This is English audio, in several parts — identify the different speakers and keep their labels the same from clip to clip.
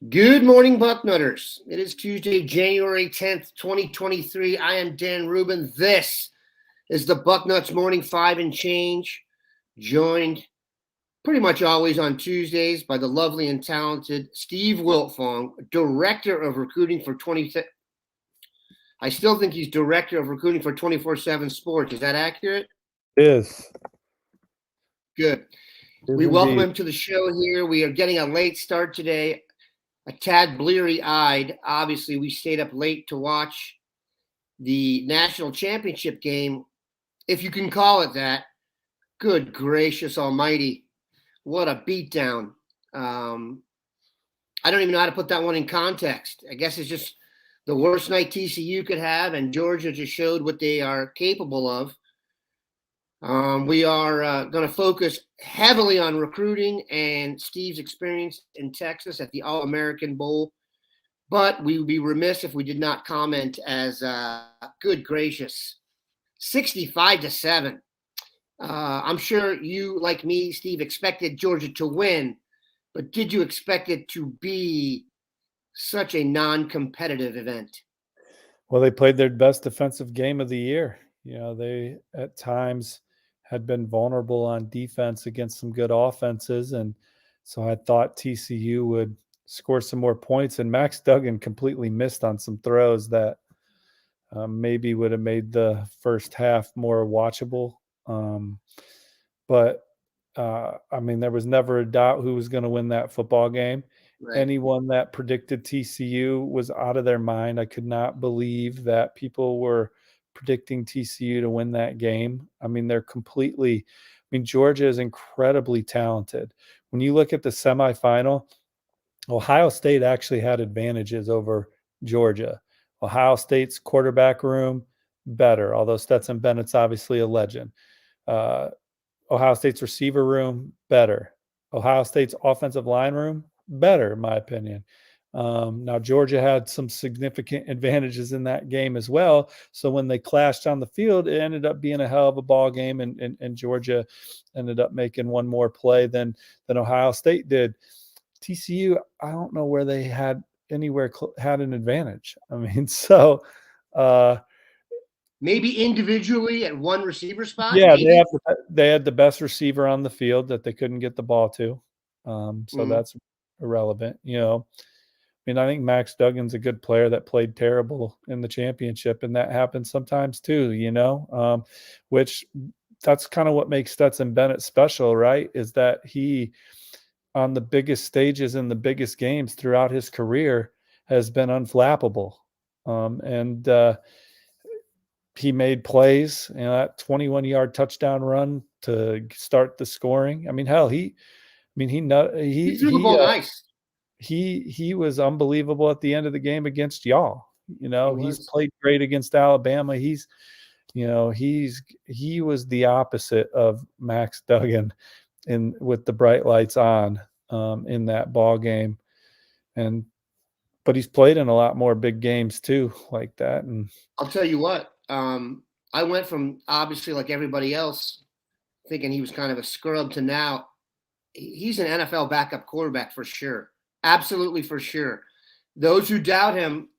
Speaker 1: Good morning, Bucknutters. It is Tuesday, January 10th, 2023. I am Dan Rubin. This is the Bucknuts Morning 5 and Change, joined pretty much always on Tuesdays by the lovely and talented Steve Wiltfong, Director of Recruiting for I still think he's Director of Recruiting for 24/7 Sports. Is that accurate?
Speaker 2: It is.
Speaker 1: Good. We welcome him to the show here. We are getting a late start today. A tad bleary-eyed. Obviously, we stayed up late to watch the national championship game, if you can call it that. Good gracious almighty. What a beatdown. I don't even know how to put that one in context. I guess it's just the worst night TCU could have, and Georgia just showed what they are capable of. We are going to focus heavily on recruiting and Steve's experience in Texas at the AllAmerican Bowl. But we would be remiss if we did not comment as good gracious, 65-7. I'm sure you, like me, Steve, expected Georgia to win, but did you expect it to be such a non-competitive event?
Speaker 2: Well, they played their best defensive game of the year. You know, they at times had been vulnerable on defense against some good offenses. And so I thought TCU would score some more points. And Max Duggan completely missed on some throws that maybe would have made the first half more watchable. But I mean, there was never a doubt who was going to win that football game. Right. Anyone that predicted TCU was out of their mind. I could not believe that people were predicting TCU to win that game. I mean, Georgia is incredibly talented. When you look at the semifinal, Ohio State actually had advantages over Georgia. Ohio State's quarterback room, better, although Stetson Bennett's obviously a legend. Ohio State's receiver room, better. Ohio State's offensive line room, better, in my opinion. Now, Georgia had some significant advantages in that game as well. So when they clashed on the field, it ended up being a hell of a ball game, and Georgia ended up making one more play than Ohio State did. TCU, I don't know where they had an advantage. I mean, so
Speaker 1: maybe individually at one receiver spot.
Speaker 2: Yeah, they had the best receiver on the field that they couldn't get the ball to. So that's irrelevant, you know. I mean, I think Max Duggan's a good player that played terrible in the championship, and that happens sometimes too, you know, which that's kind of what makes Stetson Bennett special, right, is that he, on the biggest stages in the biggest games throughout his career, has been unflappable. And he made plays, you know, that 21-yard touchdown run to start the scoring. I mean, hell, he threw the
Speaker 1: ball nice.
Speaker 2: He was unbelievable at the end of the game against y'all. You know, he's played great against Alabama. He was the opposite of Max Duggan with the bright lights on in that ball game. But he's played in a lot more big games too, like that. And
Speaker 1: I'll tell you what, I went from obviously like everybody else thinking he was kind of a scrub to now he's an NFL backup quarterback for sure. Absolutely for sure. Those who doubt him,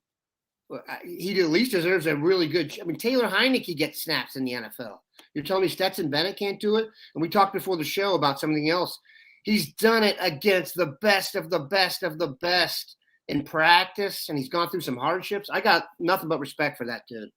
Speaker 1: he at least deserves a really good – I mean, Taylor Heinicke gets snaps in the NFL. You're telling me Stetson Bennett can't do it? And we talked before the show about something else. He's done it against the best of the best of the best in practice, and he's gone through some hardships. I got nothing but respect for that dude.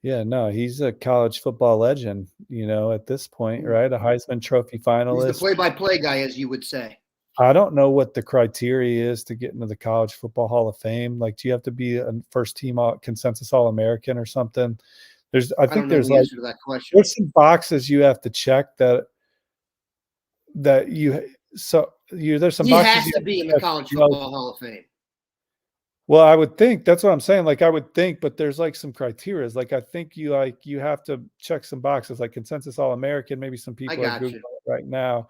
Speaker 2: Yeah, no, he's a college football legend, you know, at this point, right? A Heisman Trophy finalist.
Speaker 1: He's the play-by-play guy, as you would say.
Speaker 2: I don't know what the criteria is to get into the College Football Hall of Fame. Like, do you have to be a first-team consensus All-American or something? I think there's
Speaker 1: the answer to that question.
Speaker 2: There's some boxes you have to check there's some
Speaker 1: he
Speaker 2: boxes
Speaker 1: has to be in the College Football Hall of Fame.
Speaker 2: Well, I would think that's what I'm saying. Like, I would think, but there's like some criteria. Like, I think you have to check some boxes, like consensus All-American. Maybe some people are Googling right now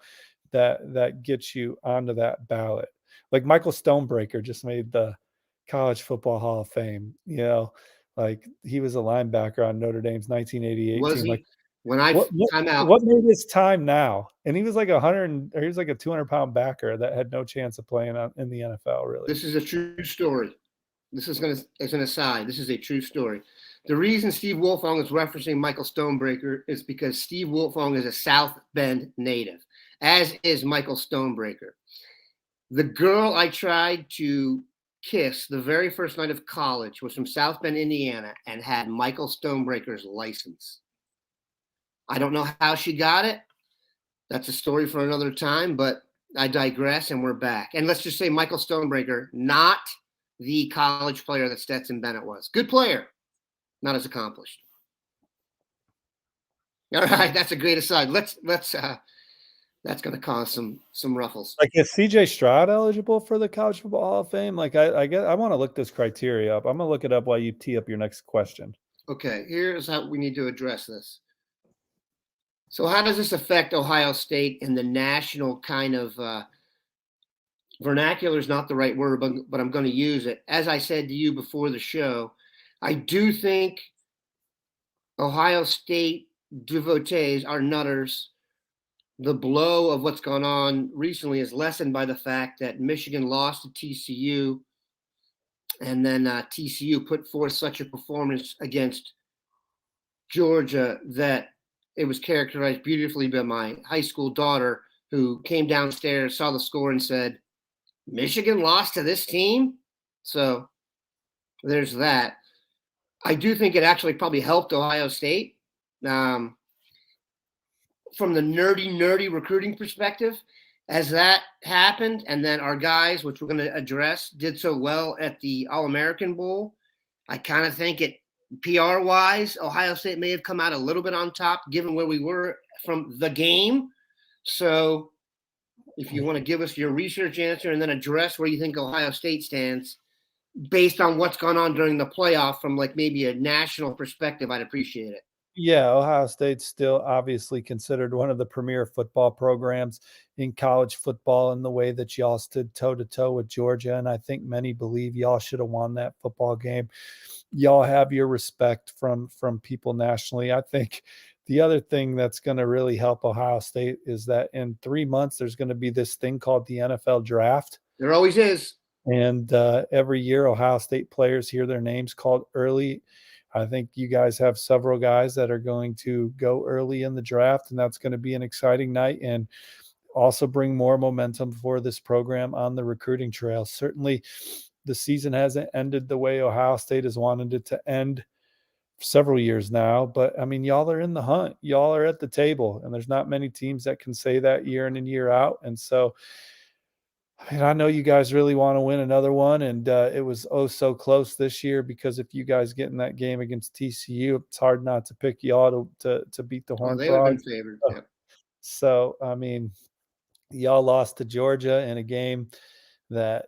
Speaker 2: that gets you onto that ballot. Like Michael Stonebreaker just made the College Football Hall of Fame. You know, like he was a linebacker on Notre Dame's 1988
Speaker 1: was
Speaker 2: team.
Speaker 1: He?
Speaker 2: Like,
Speaker 1: When I time out,
Speaker 2: what made his time now? And he was like 100, or he was like a 200-pound backer that had no chance of playing in the NFL. Really,
Speaker 1: this is a true story. This is as an aside. This is a true story. The reason Steve Wiltfong is referencing Michael Stonebreaker is because Steve Wiltfong is a South Bend native, as is Michael Stonebreaker. The girl I tried to kiss the very first night of college was from South Bend, Indiana, and had Michael Stonebreaker's license. I don't know how she got it. That's a story for another time, but I digress, and we're back. And let's just say Michael Stonebreaker, not the college player that Stetson Bennett was. Good player, not as accomplished. All right, that's a great aside. Let's that's going to cause some ruffles.
Speaker 2: like, is CJ Stroud eligible for the College Football Hall of Fame? Like, I want to look this criteria up. I'm gonna look it up while you tee up your next question.
Speaker 1: Okay, here's how we need to address this. So how does this affect Ohio State in the national kind of vernacular is not the right word, but I'm going to use it. As I said to you before the show, I do think Ohio State devotees, our nutters, the blow of what's gone on recently is lessened by the fact that Michigan lost to TCU, and then TCU put forth such a performance against Georgia that it was characterized beautifully by my high school daughter, who came downstairs, saw the score, and said, Michigan lost to this team? So there's that. I do think it actually probably helped Ohio State from the nerdy recruiting perspective. As that happened, and then our guys, which we're going to address, did so well at the All-American Bowl, I kind of think it, PR-wise, Ohio State may have come out a little bit on top given where we were from the game. So if you want to give us your research answer and then address where you think Ohio State stands based on what's gone on during the playoff from like maybe a national perspective, I'd appreciate it.
Speaker 2: Yeah, Ohio State's still obviously considered one of the premier football programs in college football in the way that y'all stood toe-to-toe with Georgia, and I think many believe y'all should have won that football game. Y'all have your respect from people nationally. I think the other thing that's going to really help Ohio State is that in 3 months, there's going to be this thing called the NFL draft.
Speaker 1: There always is.
Speaker 2: And every year, Ohio State players hear their names called early. I think you guys have several guys that are going to go early in the draft, and that's going to be an exciting night and also bring more momentum for this program on the recruiting trail. Certainly, the season hasn't ended the way Ohio State has wanted it to end several years now, but I mean, y'all are in the hunt. Y'all are at the table, and there's not many teams that can say that year in and year out. And so, I mean, I know you guys really want to win another one, and it was so close this year because if you guys get in that game against TCU, it's hard not to pick y'all to beat the Horned
Speaker 1: They would have been
Speaker 2: Frogs.
Speaker 1: favored. Yeah.
Speaker 2: So, I mean, y'all lost to Georgia in a game that,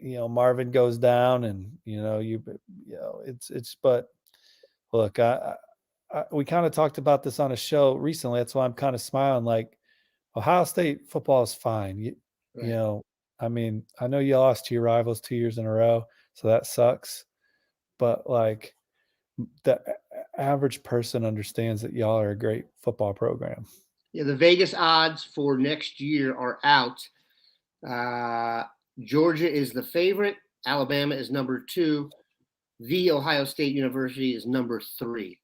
Speaker 2: Marvin goes down, and it's. But look, we kind of talked about this on a show recently. That's why I'm kind of smiling. Like, Ohio State football is fine.
Speaker 1: Right.
Speaker 2: I mean, I know you lost to your rivals 2 years in a row, so that sucks. But like, the average person understands that y'all are a great football program.
Speaker 1: Yeah, the Vegas odds for next year are out. Georgia is the favorite. Alabama is number 2. The Ohio State University is number 3.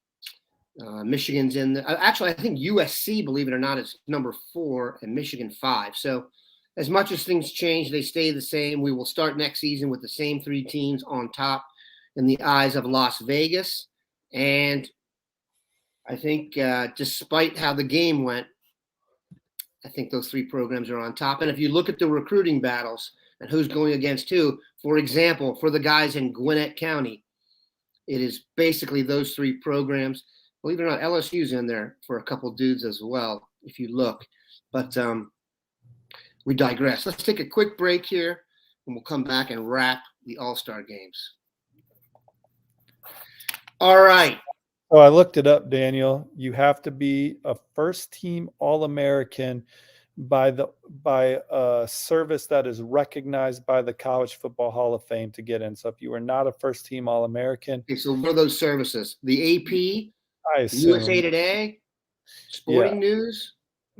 Speaker 1: Michigan's in the, actually, I think USC, believe it or not, is number 4 and Michigan 5. So as much as things change, they stay the same. We will start next season with the same 3 teams on top in the eyes of Las Vegas. And I think despite how the game went, I think those 3 programs are on top. And if you look at the recruiting battles and who's going against who, for example, for the guys in Gwinnett County, it is basically those 3 programs. Believe it or not, LSU's in there for a couple dudes as well, if you look. But we digress. Let's take a quick break here, and we'll come back and wrap the All-Star games. All right.
Speaker 2: Oh, I looked it up, Daniel. You have to be a first-team All-American by a service that is recognized by the College Football Hall of Fame to get in. So if you are not a first-team All-American,
Speaker 1: Okay, so what are those services? The AP,
Speaker 2: I assume
Speaker 1: USA Today.
Speaker 2: Yeah,
Speaker 1: Sporting news?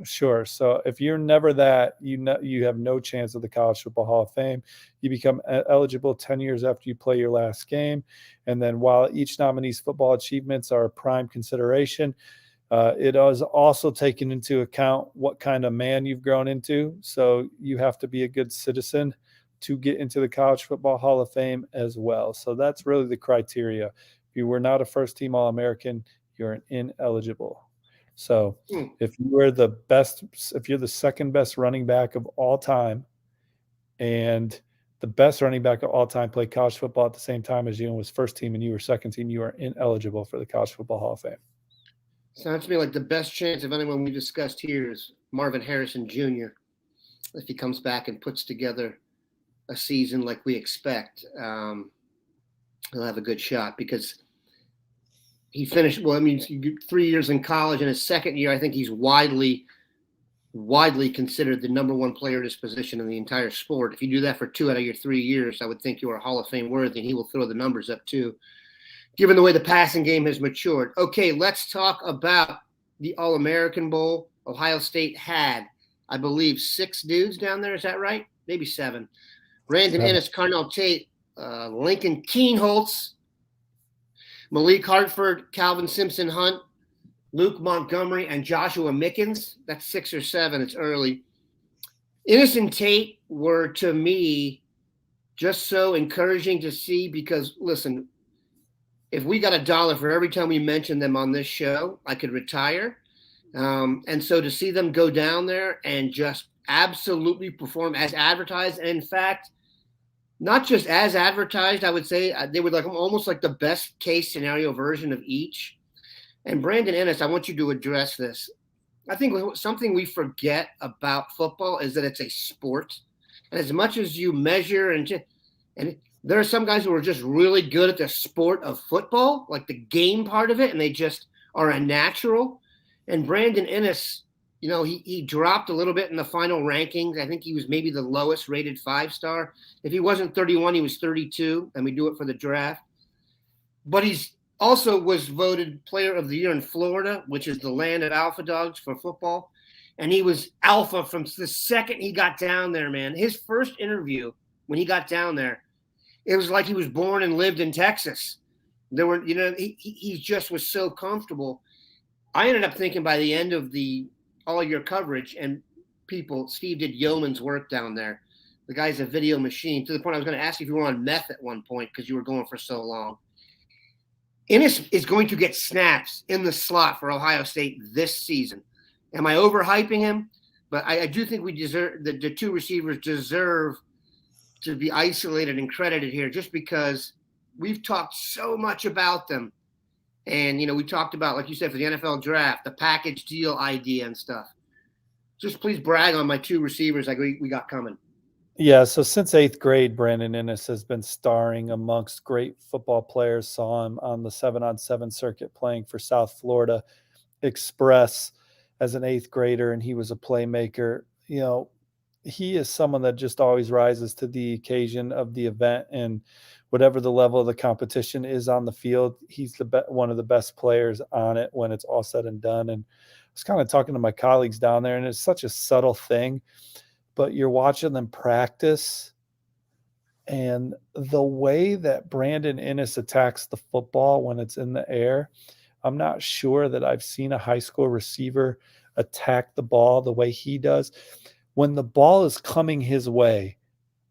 Speaker 2: sure. So if you're never that, you have no chance of the College Football Hall of Fame. You become eligible 10 years after you play your last game. And then while each nominee's football achievements are a prime consideration, it is also taken into account what kind of man you've grown into. So you have to be a good citizen to get into the College Football Hall of Fame as well. So that's really the criteria. If you were not a first-team All-American, you're an ineligible. So if you're the second best running back of all time, and the best running back of all time played college football at the same time as you and was first team, and you were second team, you are ineligible for the College Football Hall of Fame.
Speaker 1: Sounds to me like the best chance of anyone we discussed here is Marvin Harrison Jr. If he comes back and puts together a season like we expect, he'll have a good shot because he finished, 3 years in college. In his second year, I think he's widely considered the number one player at his position in the entire sport. If you do that for 2 out of your 3 years, I would think you are Hall of Fame worthy, and he will throw the numbers up too, given the way the passing game has matured. Okay, let's talk about the All-American Bowl. Ohio State had, I believe, 6 dudes down there. Is that right? Maybe 7. Brandon Ennis, Carnell Tate, Lincoln Keenholz, Malik Hartford, Calvin Simpson Hunt, Luke Montgomery, and Joshua Mickens. That's 6 or 7. It's early. Innis and Tate were, to me, just so encouraging to see because, listen, if we got $1 for every time we mention them on this show, I could retire. And so to see them go down there and just absolutely perform as advertised, and in fact, not just as advertised, I would say they were like almost like the best case scenario version of each. And Brandon Ennis, I want you to address this. I think something we forget about football is that it's a sport. And as much as you measure and there are some guys who are just really good at the sport of football, like the game part of it, and they just are a natural. And Brandon Ennis, he dropped a little bit in the final rankings. I think he was maybe the lowest rated 5-star. If he wasn't 31, he was 32, and we do it for the draft. But he's also was voted Player of the Year in Florida, which is the land of alpha dogs for football. And he was alpha from the second he got down there, man. His first interview when he got down there, it was like he was born and lived in Texas. There were, he just was so comfortable. I ended up thinking by the end of all your coverage and Steve did yeoman's work down there. The guy's a video machine, to the point I was going to ask you if you were on meth at one point because you were going for so long. Innis is going to get snaps in the slot for Ohio State this season. Am I overhyping him? But I do think we deserve the 2 receivers deserve to be isolated and credited here just because we've talked so much about them. And, we talked about, like you said, for the NFL draft, the package deal idea and stuff. Just please brag on my 2 receivers like we got coming.
Speaker 2: Yeah, so since 8th grade, Brandon Innis has been starring amongst great football players. Saw him on the 7-on-7 circuit playing for South Florida Express as an 8th grader, and he was a playmaker. He is someone that just always rises to the occasion of the event, and whatever the level of the competition is on the field, he's one of the best players on it when it's all said and done. And I was kind of talking to my colleagues down there, and it's such a subtle thing, but you're watching them practice, and the way that Brandon Innis attacks the football when it's in the air, I'm not sure that I've seen a high school receiver attack the ball the way he does. When the ball is coming his way,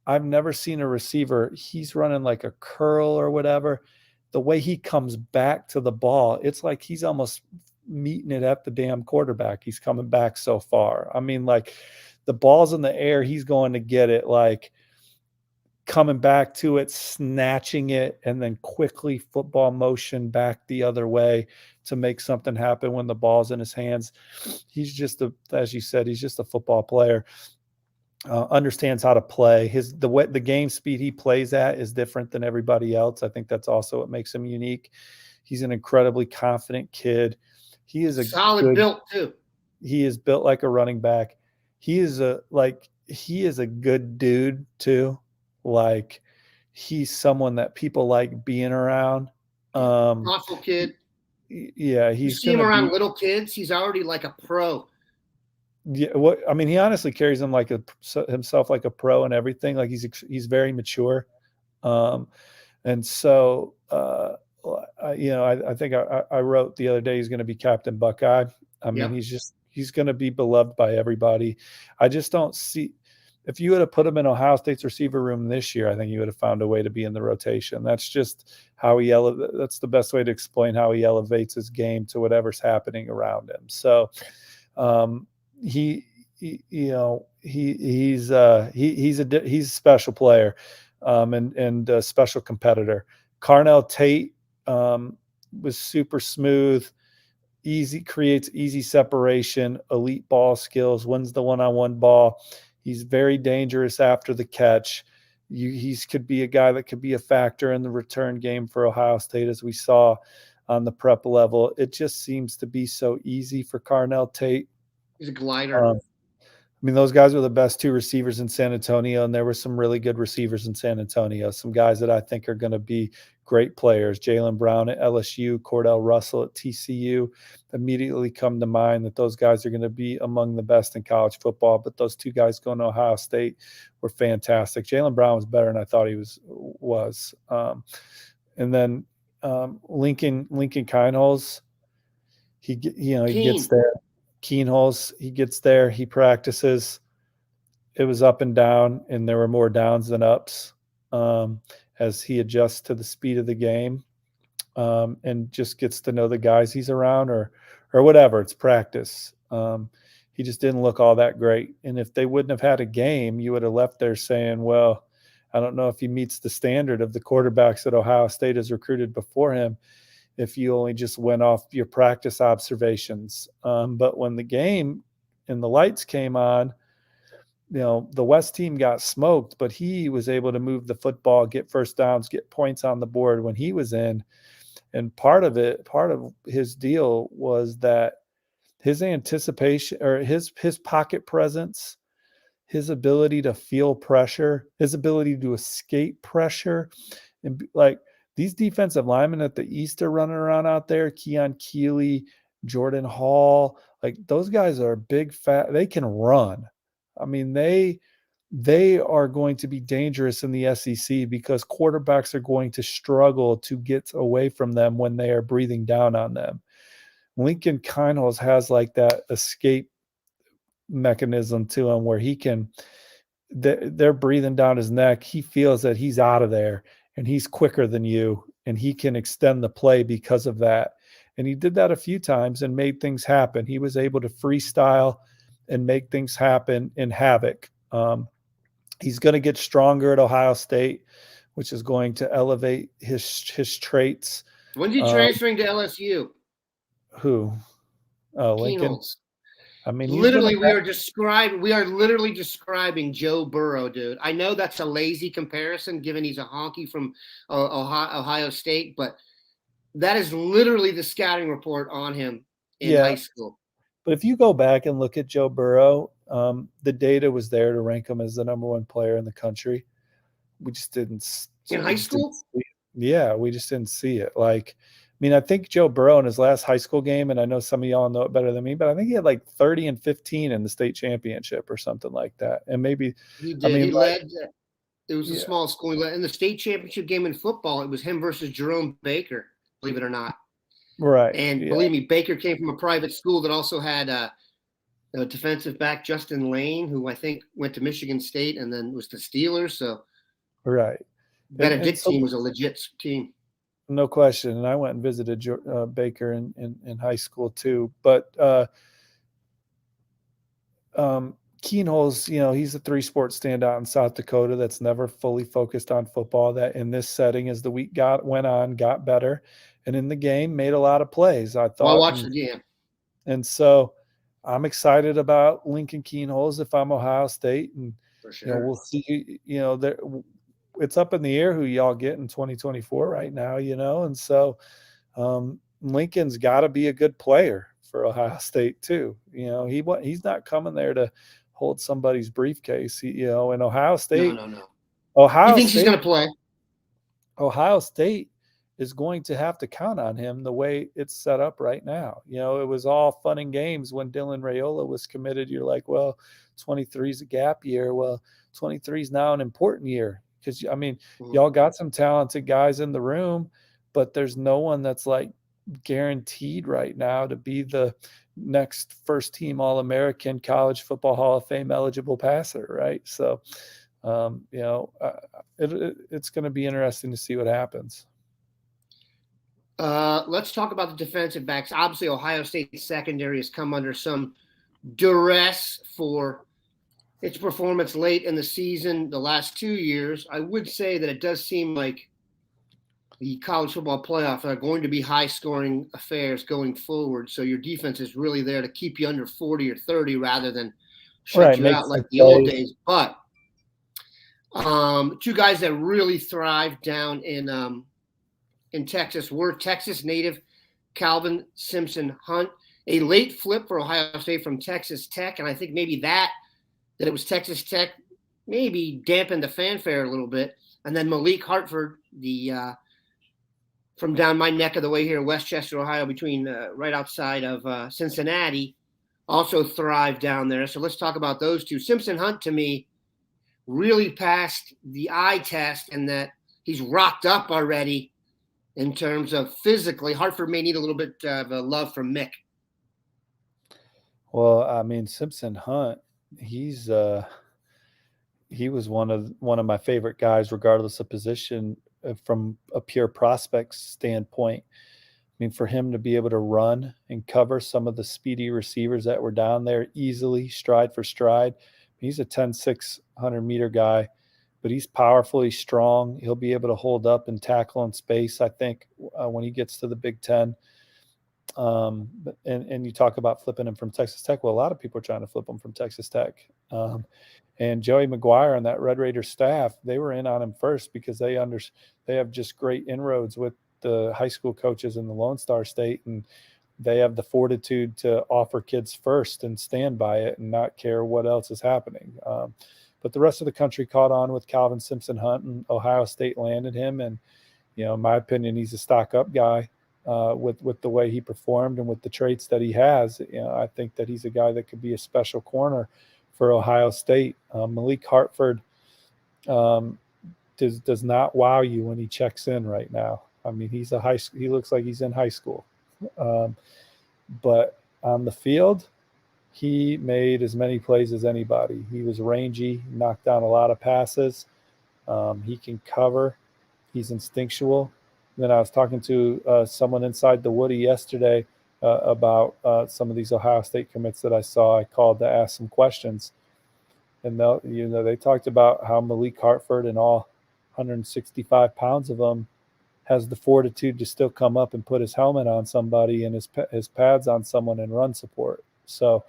Speaker 2: I've never seen a receiver, he's running like a curl or whatever. The way he comes back to the ball, it's like he's almost meeting it at the damn quarterback. He's coming back so far. I mean, like the ball's in the air, he's going to get it, like coming back to it, snatching it, and then quickly football motion back the other way to make something happen when the ball's in his hands. He's just as you said, he's just a football player. Understands how to play. The game speed he plays at is different than everybody else. I think that's also what makes him unique. He's an incredibly confident kid. He is a
Speaker 1: solid built too.
Speaker 2: He is built like a running back. He is a good dude too. Like he's someone that people like being around.
Speaker 1: Thoughtful kid.
Speaker 2: Yeah,
Speaker 1: You
Speaker 2: he's
Speaker 1: see
Speaker 2: going
Speaker 1: him
Speaker 2: to
Speaker 1: around
Speaker 2: be.
Speaker 1: little kids, he's already like a pro.
Speaker 2: Yeah, what I mean, he honestly carries him like himself like a pro and everything. Like he's very mature, and so I think I wrote the other day he's going to be Captain Buckeye. I mean,
Speaker 1: Yep.
Speaker 2: he's going to be beloved by everybody. I just don't see if you would have put him in Ohio State's receiver room this year, I think he would have found a way to be in the rotation. That's just how that's the best way to explain how he elevates his game to whatever's happening around him. So. Um, he's a special player, and a special competitor. Carnell Tate was super smooth, creates easy separation, elite ball skills, wins the one-on-one ball. He's very dangerous after the catch. He's could be a guy that could be a factor in the return game for Ohio State, as we saw on the prep level. It just seems to be so easy for Carnell Tate.
Speaker 1: He's a glider.
Speaker 2: I mean, those guys were the best two receivers in San Antonio, and there were some really good receivers in San Antonio. Some guys that I think are going to be great players. Jaylen Brown at LSU, Cordell Russell at TCU immediately come to mind that those guys are going to be among the best in college football. But those two guys going to Ohio State were fantastic. Jaylen Brown was better than I thought he was. And then Lincoln Kienholz, he gets there. Kienholz, he gets there, he practices. It was up and down, and there were more downs than ups as he adjusts to the speed of the game, and just gets to know the guys he's around, or whatever. It's practice. He just didn't look all that great. And if they wouldn't have had a game, you would have left there saying, well, I don't know if he meets the standard of the quarterbacks that Ohio State has recruited before him, if you only just went off your practice observations. But when the game and the lights came on, the West team got smoked, but he was able to move the football, get first downs, get points on the board when he was in. And part of his deal was that his anticipation, or his pocket presence, his ability to feel pressure, his ability to escape pressure, and like, these defensive linemen at the East are running around out there, Keon Keeley, Jordan Hall, like those guys are big, fat. They can run. I mean, they are going to be dangerous in the SEC because quarterbacks are going to struggle to get away from them when they are breathing down on them. Lincoln Kienholz has like that escape mechanism to him where he can, they're breathing down his neck. He feels that he's out of there, and he's quicker than you, and he can extend the play because of that. And he did that a few times and made things happen. He was able to freestyle and make things happen in havoc. He's going to get stronger at Ohio State, which is going to elevate his traits.
Speaker 1: When's he transferring to LSU?
Speaker 2: Who? Oh, Lincoln.
Speaker 1: Kienholz.
Speaker 2: I mean,
Speaker 1: literally, we are literally describing Joe Burrow, dude. I know that's a lazy comparison, given he's a honky from Ohio State, but that is literally the scouting report on him in high school.
Speaker 2: But if you go back and look at Joe Burrow, the data was there to rank him as the number one player in the country. We just didn't.
Speaker 1: In high school?
Speaker 2: Yeah, we just didn't see it. Like, I mean, I think Joe Burrow in his last high school game, and I know some of y'all know it better than me, but I think he had like 30 and 15 in the state championship or something like that. And maybe
Speaker 1: he did. He led. It was a small school. He led in the state championship game in football. It was him versus Jerome Baker, believe it or not.
Speaker 2: Right.
Speaker 1: And believe me, Baker came from a private school that also had a defensive back, Justin Lane, who I think went to Michigan State and then was the Steelers. So,
Speaker 2: right.
Speaker 1: Benedict team was a legit team.
Speaker 2: No question. And I went and visited Baker in high school too. But Kienholz, he's a three-sport standout in South Dakota that's never fully focused on football, that in this setting, as the week went on, got better. And in the game, made a lot of plays, I thought.
Speaker 1: I watched the game.
Speaker 2: And so I'm excited about Lincoln Kienholz if I'm Ohio State. And
Speaker 1: for sure.
Speaker 2: We'll see, it's up in the air who y'all get in 2024 right now, and so Lincoln's got to be a good player for Ohio State too. He's not coming there to hold somebody's briefcase. In Ohio State,
Speaker 1: no.
Speaker 2: Ohio
Speaker 1: He thinks
Speaker 2: State,
Speaker 1: he's going to play.
Speaker 2: Ohio State is going to have to count on him the way it's set up right now. It was all fun and games when Dylan Raiola was committed. You're like, well, 23 is a gap year. Well, 23 is now an important year because, y'all got some talented guys in the room, but there's no one that's like guaranteed right now to be the next first team All-American College Football Hall of Fame eligible passer, right? So, it's going to be interesting to see what happens.
Speaker 1: Let's talk about the defensive backs. Obviously, Ohio State secondary has come under some duress for its performance late in the season the last 2 years. I would say that it does seem like the college football playoff are going to be high-scoring affairs going forward. So your defense is really there to keep you under 40 or 30 rather than shut you out like the old days. But two guys that really thrived down in Texas were Texas native Calvin Simpson-Hunt, a late flip for Ohio State from Texas Tech. And I think maybe that it was Texas Tech maybe dampened the fanfare a little bit. And then Malik Hartford, from down my neck of the way here in Westchester, Ohio, between right outside of Cincinnati, also thrived down there. So let's talk about those two. Simpson-Hunt, to me, really passed the eye test in that he's rocked up already in terms of physically. Hartford may need a little bit of a love from Mick.
Speaker 2: Well, Simpson-Hunt, he was one of my favorite guys, regardless of position, from a pure prospect standpoint. For him to be able to run and cover some of the speedy receivers that were down there easily, stride for stride. He's a 10-6, 100-meter guy, but he's powerful. He's strong. He'll be able to hold up and tackle in space, I think, when he gets to the Big Ten. And you talk about flipping him from Texas Tech. Well, a lot of people are trying to flip him from Texas Tech. And Joey McGuire and that Red Raider staff, they were in on him first because they have just great inroads with the high school coaches in the Lone Star State, and they have the fortitude to offer kids first and stand by it and not care what else is happening. But the rest of the country caught on with Calvin Simpson-Hunt, and Ohio State landed him. And, in my opinion, he's a stock-up guy with the way he performed and with the traits that he has. I think that he's a guy that could be a special corner for Ohio State. Malik Hartford does not wow you when he checks in right now. He looks like he's in high school. But on the field, he made as many plays as anybody. He was rangy, knocked down a lot of passes. He can cover. He's instinctual. And then I was talking to someone inside the Woody yesterday about some of these Ohio State commits that I saw. I called to ask some questions. And they talked about how Malik Hartford and all 165 pounds of him has the fortitude to still come up and put his helmet on somebody and his pads on someone and run support. So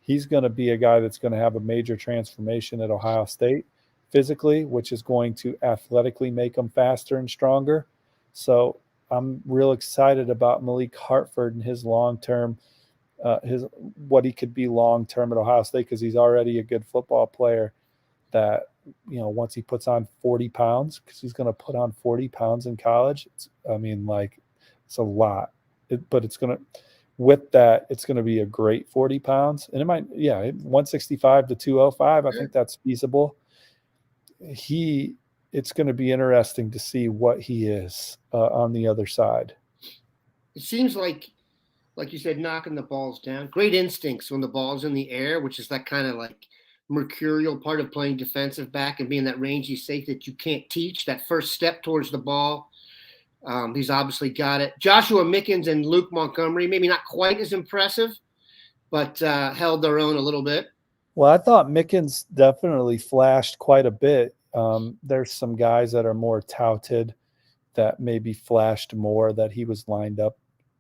Speaker 2: he's going to be a guy that's going to have a major transformation at Ohio State physically, which is going to athletically make him faster and stronger. So I'm real excited about Malik Hartford and his long-term, what he could be long-term at Ohio State, because he's already a good football player that, once he puts on 40 pounds, because he's going to put on 40 pounds in college. It's a lot. But it's going to, with that, it's going to be a great 40 pounds. And it might, 165 to 205, I think that's feasible. It's going to be interesting to see what he is on the other side.
Speaker 1: It seems like you said, knocking the balls down. Great instincts when the ball's in the air, which is that kind of like mercurial part of playing defensive back and being that rangy safe that you can't teach. That first step towards the ball, he's obviously got it. Joshua Mickens and Luke Montgomery, maybe not quite as impressive, but held their own a little bit.
Speaker 2: Well, I thought Mickens definitely flashed quite a bit. There's some guys that are more touted that maybe flashed more, that he was lined up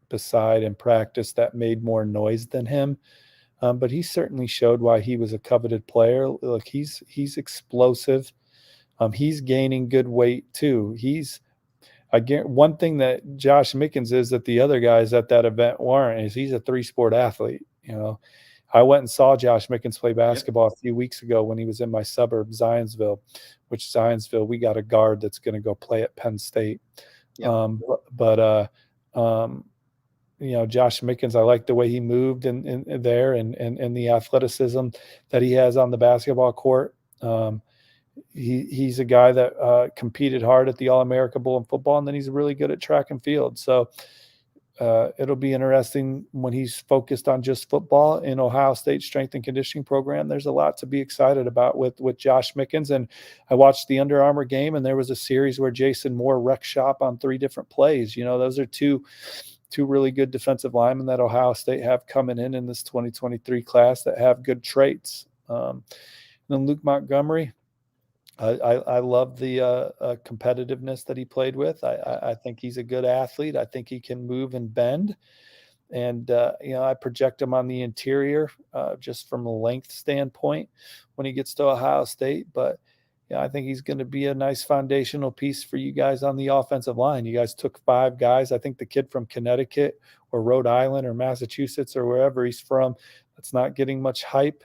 Speaker 2: beside in practice, that made more noise than him. But he certainly showed why he was a coveted player. Look, he's explosive. He's gaining good weight too. One thing that Josh Mickens is that the other guys at that event weren't, is he's a 3-sport athlete. I went and saw Josh Mickens play basketball a few weeks ago when he was in my suburb, Zionsville, we got a guard that's going to go play at Penn State.
Speaker 1: Yep.
Speaker 2: Josh Mickens, I like the way he moved in there and the athleticism that he has on the basketball court. He's a guy that competed hard at the All-American Bowl in football, and then he's really good at track and field. So it'll be interesting when he's focused on just football in Ohio State strength and conditioning program. There's a lot to be excited about with Josh Mickens. And I watched the Under Armour game, and there was a series where Jason Moore wrecked shop on 3 different plays. Those are two really good defensive linemen that Ohio State have coming in this 2023 class that have good traits. Then Luke Montgomery, I love the competitiveness that he played with. I think he's a good athlete. I think he can move and bend. And, I project him on the interior just from a length standpoint when he gets to Ohio State. But I think he's going to be a nice foundational piece for you guys on the offensive line. You guys took 5 guys. I think the kid from Connecticut or Rhode Island or Massachusetts or wherever he's from that's not getting much hype.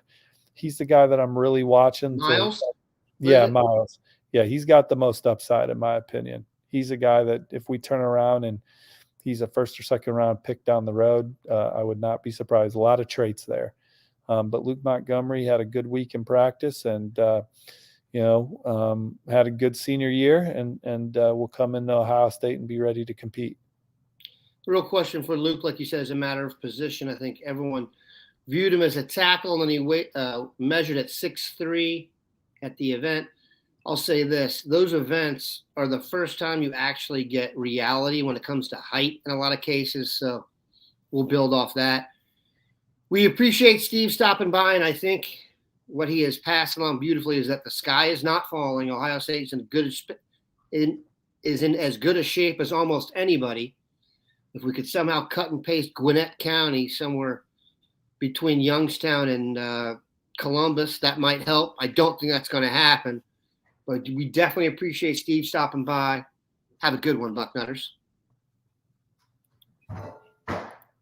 Speaker 2: He's the guy that I'm really watching.
Speaker 1: Miles?
Speaker 2: Miles. Yeah, he's got the most upside in my opinion. He's a guy that if we turn around and he's a first or second round pick down the road, I would not be surprised. A lot of traits there. But Luke Montgomery had a good week in practice and had a good senior year and will come into Ohio State and be ready to compete.
Speaker 1: The real question for Luke, like you said, is a matter of position. I think everyone viewed him as a tackle, and he measured at 6'3" at the event. I'll say this. Those events are the first time you actually get reality when it comes to height in a lot of cases, so we'll build off that. We appreciate Steve stopping by, and I think what he has passed along beautifully is that the sky is not falling. Ohio State is in as good a shape as almost anybody. If we could somehow cut and paste Gwinnett County somewhere between Youngstown and Columbus, that might help. I don't think that's going to happen, but we definitely appreciate Steve stopping by. Have a good one, Bucknutters.